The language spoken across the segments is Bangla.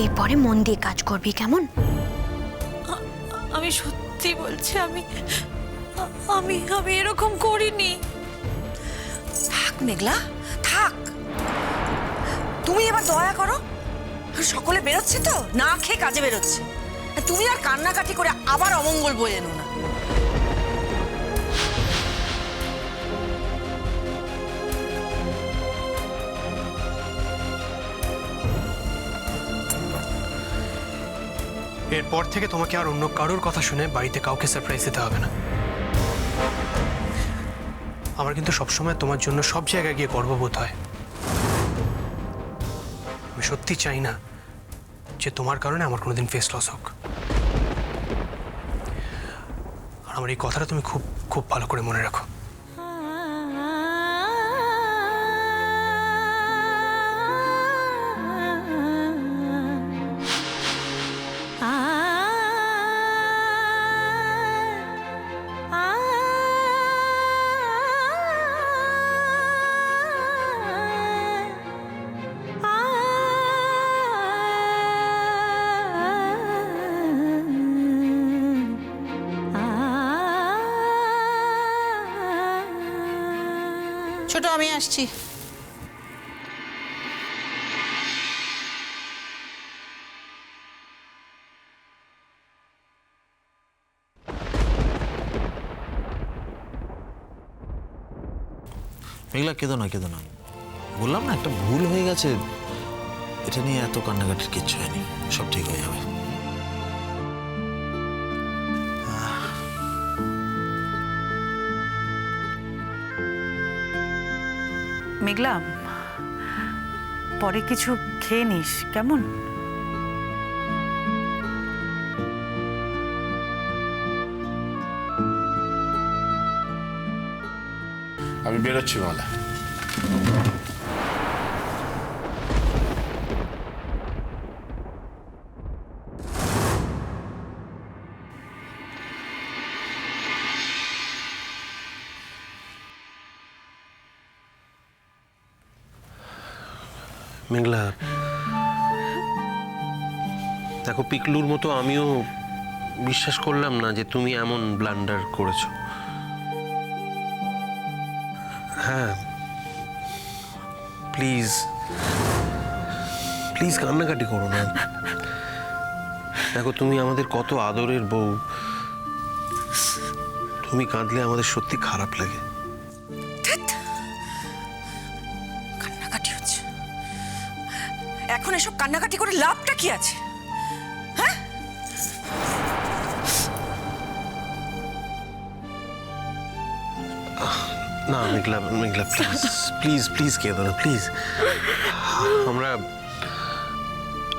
এরপরে মন দিয়ে কাজ করবি, কেমন? আমি সত্যি বলছি, আমি আমি আমি এরকম করিনি। থাক মেঘলা, থাক। তুমি এবার দয়া করো। সকলে বেরোচ্ছে তো, না খেয়ে কাজে বেরোচ্ছে। তুমি আর কান্নাকাটি করে আবার অমঙ্গল বয়ে এনো না। এরপর থেকে তোমাকে আর অন্য কারোর কথা শুনে বাড়িতে কাউকে সারপ্রাইজ দিতে হবে না। আমার কিন্তু সবসময় তোমার জন্য সব জায়গায় গিয়ে গর্ববোধ হয়। আমি সত্যি চাই না যে তোমার কারণে আমার কোনোদিন ফেস লস হোক। আর আমার এই কথাটা তুমি খুব খুব ভালো করে মনে রাখো। ছোট, আমি আসছি। মেঘলা, কেঁদো না কেঁদো না, বললাম না একটা ভুল হয়ে গেছে। এটা নিয়ে এত কান্নাকাটির কিচ্ছু হয়নি, সব ঠিক হয়ে যাবে। মেঘলা, পরে কিছু খেয়ে নিস, কেমন? আমি বেরোচ্ছি মালা। মেঘলা, দেখো, পিকলুর মতো আমিও বিশ্বাস করলাম না যে তুমি এমন ব্লান্ডার করেছো। হ্যাঁ, প্লিজ প্লিজ কান্নাকাটি করো না। দেখো, তুমি আমাদের কত আদরের বউ। তুমি কাঁদলে আমাদের সত্যি খারাপ লাগে। কান্নাকাটি হচ্ছে এখন? এসব কান্নাকাটি করে লাভটা কি আছে? হ্যাঁ, না মেঘলা, মেঘলা, প্লিজ প্লিজ প্লিজ কেঁদো না, প্লিজ। আমরা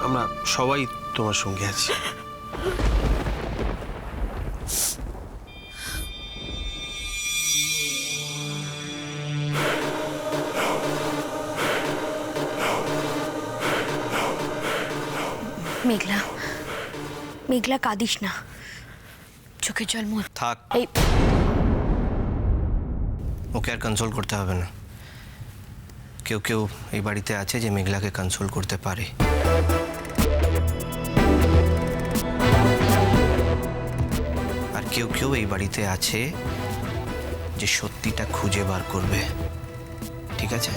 আমরা সবাই তোমার সঙ্গে আছি। মেঘলা, মেঘলা, কাঁদিস না, চোখের জল মুখ। থাক, এই ওকে আর কনসোল করতে হবে না। কেউ কেউ এই বাড়িতে আছে যে মেঘলাকে কনসোল করতে পারে। আর কেউ কেউ এই বাড়িতে আছে যে সত্যিটা খুঁজে বার করবে, ঠিক আছে?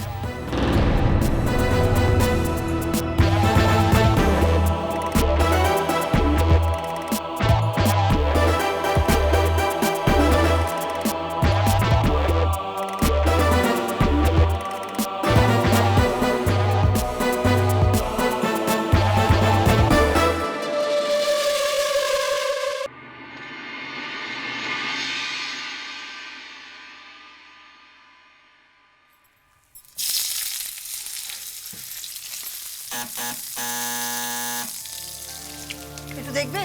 একটু দেখবে?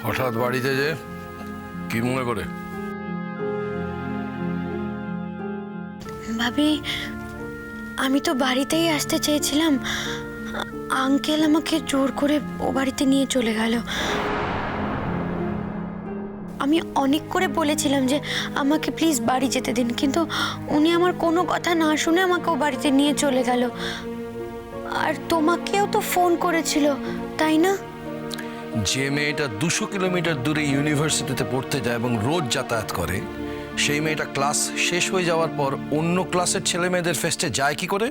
হঠাৎ বাড়িতে যে কি মনে করে? ভাবি, আমি তো বাড়িতেই আসতে চেয়েছিলাম, আঙ্কেল আমাকে জোর করে ও বাড়িতে নিয়ে চলে গেল। আমি অনেক করে বলেছিলাম যে আমাকে প্লিজ বাড়ি যেতে দিন, কিন্তু উনি আমার কোনো কথা না শুনে আমাকে ও বাড়িতে নিয়ে চলে গেল। আর তোমাকেও তো ফোন করেছিল, তাই না? যে মেয়েটা 200 কিলোমিটার দূরে ইউনিভার্সিটিতে পড়তে যায় এবং রোজ যাতায়াত করে, সেই মেয়েটা ক্লাস শেষ হয়ে যাওয়ার পর অন্য ক্লাসের ছেলে মেয়েদের ফেস্টে যায় কি করে?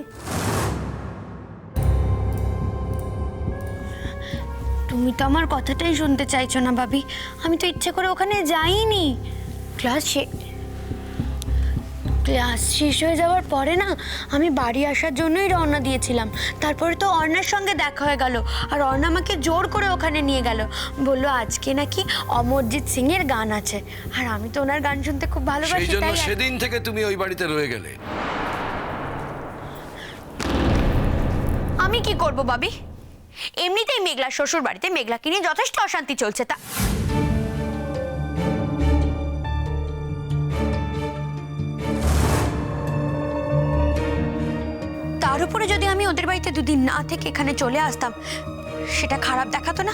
তুমি তো আমার কথাটাই শুনতে চাইছো না ভাবি। আমি তো ইচ্ছে করে ওখানে যাইনি। ক্লাস শেষ হয়ে যাওয়ার পরে না, আমি বাড়ি আসার জন্যই রওনা দিয়েছিলাম। তারপরে তো অর্ণার সঙ্গে দেখা হয়ে গেল, আর অর্ণা আমাকে জোর করে ওখানে নিয়ে গেল। বললো আজকে নাকি অমরজিৎ সিং এর গান আছে, আর আমি তো ওনার গান শুনতে খুব ভালোবাসি। সেই জন্য তাই সেদিন থেকে তুমি ওই বাড়িতে রয়ে গেলে। আমি কি করব ভাবি? এমনিতেই মেঘলার শ্বশুর বাড়িতে মেঘলাকে নিয়ে যথেষ্ট অশান্তি চলছে। তার উপরে যদি আমি ওদের বাড়িতে দুদিন না থেকে এখানে চলে আসতাম, সেটা খারাপ দেখাতো না?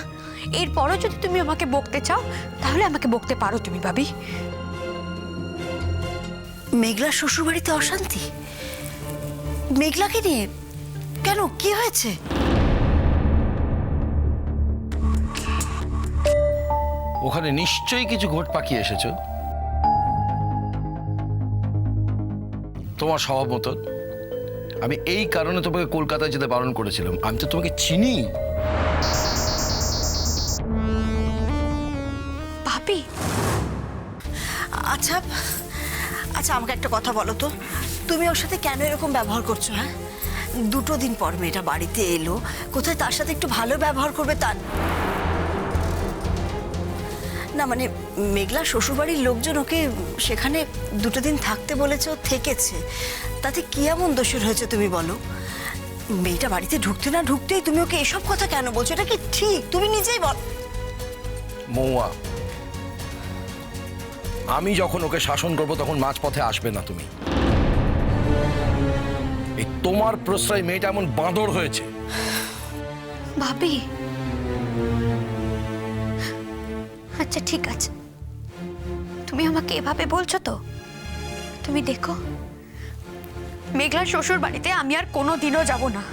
এরপরও যদি তুমি আমাকে বকতে চাও, তাহলে আমাকে বকতে পারো তুমি ভাবি। মেঘলার শ্বশুর বাড়িতে অশান্তি? মেঘলাকে নিয়ে কেন, কি হয়েছে? ওখানে নিশ্চয়ই কিছু ঘট পাকিয়ে এসেছো। তোমার স্বভাব মতো আমি এই কারণে তোমাকে কলকাতায় যেতে বারণ করেছিলাম। আমি তো তোমাকে চিনি। ভাবি, আচ্ছা আচ্ছা, আমাকে একটা কথা বলো তো, তুমি ওর সাথে কেন এরকম ব্যবহার করছো? হ্যাঁ, 2 দিন পর মেয়েটা বাড়িতে এলো, কোথায় তার সাথে একটু ভালো ব্যবহার করবে? তার না মানে মেঘলা শ্বশুরবাড়ির লোকজন ওকে সেখানে 2 দিন থাকতে বলেছে, ও থেকেছে। তাতে কি এমন দোষের হয়েছে তুমি বলো? মেয়েটা বাড়িতে ঢুকতে না ঢুকতেই তুমি ওকে এসব কথা কেন বলছো? এটা কি ঠিক? তুমি নিজেই বল। মৌয়া, আমি যখন ওকে শাসন করবো তখন মাঝপথে আসবে না তুমি। এই তোমার প্রশ্রয় মেয়েটা এমন বাঁদর হয়েছে। ভাবি, আচ্ছা ঠিক আছে, তুমি আমাকে এভাবে বলছো তো? তুমি দেখো, মেঘলার শ্বশুর বাড়িতে আমি আর কোনোদিনও যাব না।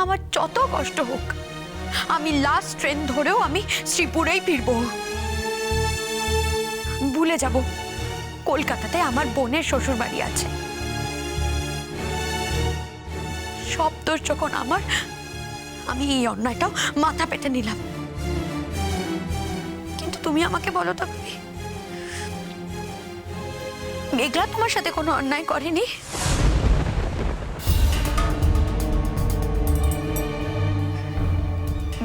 আমার যত কষ্ট হোক, আমি লাস্ট ট্রেন ধরেও আমি শ্রীপুরেই ফিরবো। ভুলে যাব কলকাতাতে আমার বোনের শ্বশুর বাড়ি আছে। সব দোষ যখন আমার, আমি এই অন্যায়টাও মাথা পেতে নিলাম। কিন্তু তুমি আমাকে বলো তো ভাবি, মেঘলা তোমার সাথে কোনো অন্যায় করেনি?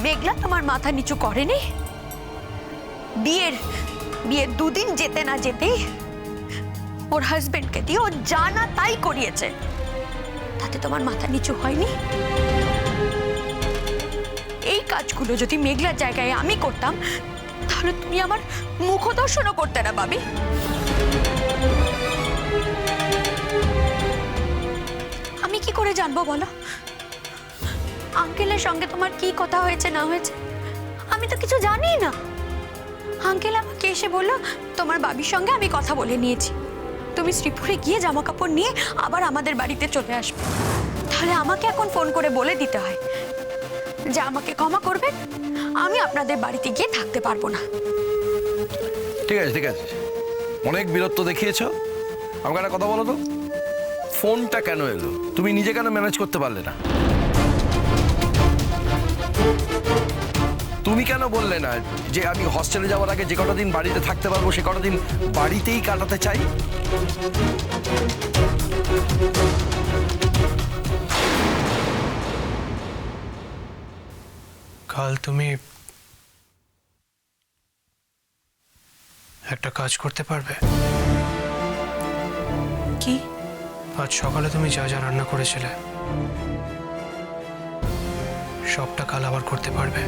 মেঘলা তোমার মাথা নিচু করেনি? বিয়ের 2 দিন যেতে না যেতেই ওর হাজবেন্ডকে দিয়ে ও জানা তাই করিয়েছে, তাতে তোমার মাথা নিচু হয়নি? এই কাজগুলো যদি মেঘলার জায়গায় আমি করতাম, তাহলে তুমি আমার মুখদর্শনও করতে না ভাবি। আমি কি করে জানবো বলো আঙ্কেলের সঙ্গে তোমার কি কথা হয়েছে না হয়েছে? আমি তো কিছু জানি না। আঙ্কেল আমাকে এসে বললো তোমার বাবির সঙ্গে আমি কথা বলে নিয়েছি, তুমি শ্রীপুরে গিয়ে জামা কাপড় নিয়ে আবার আমাদের বাড়িতে চলে আসবে। তাহলে আমাকে এখন ফোন করে বলে দিতে হয় যে আমাকে ক্ষমা করবেন, আমি আপনাদের বাড়িতে গিয়ে থাকতে পারবো না। ঠিক আছে ঠিক আছে, অনেক বীরত্ব দেখিয়েছ। আমাকে একটা কথা বলো তো, ফোনটা কেন এলো? তুমি নিজে কেন ম্যানেজ করতে পারলে না? তুমি কেন বললে না যে আমি হস্টেলে যাওয়ার আগে যে কটা দিন বাড়িতে থাকতে পারবো সে কটা দিন বাড়িতেই কাটাতে চাই? কাল তুমি একটা কাজ করতে পারবে? কি? আজ সকালে তুমি যা যা রান্না করেছিলে সবটা কাল আবার করতে পারবে?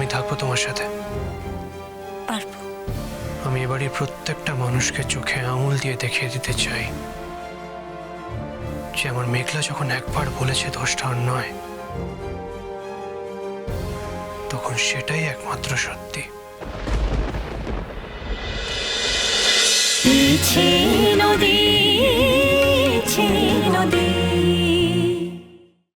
আমি থাকবো তোমার সাথে। পারবো। আমি এবারে প্রত্যেকটা মানুষকে চোখে আঙুল দিয়ে দেখিয়ে দিতে চাই যে আমার মেঘলা যখন একবার বলেছে দোষটা ওর নয়, তখন সেটাই একমাত্র সত্যি। নদী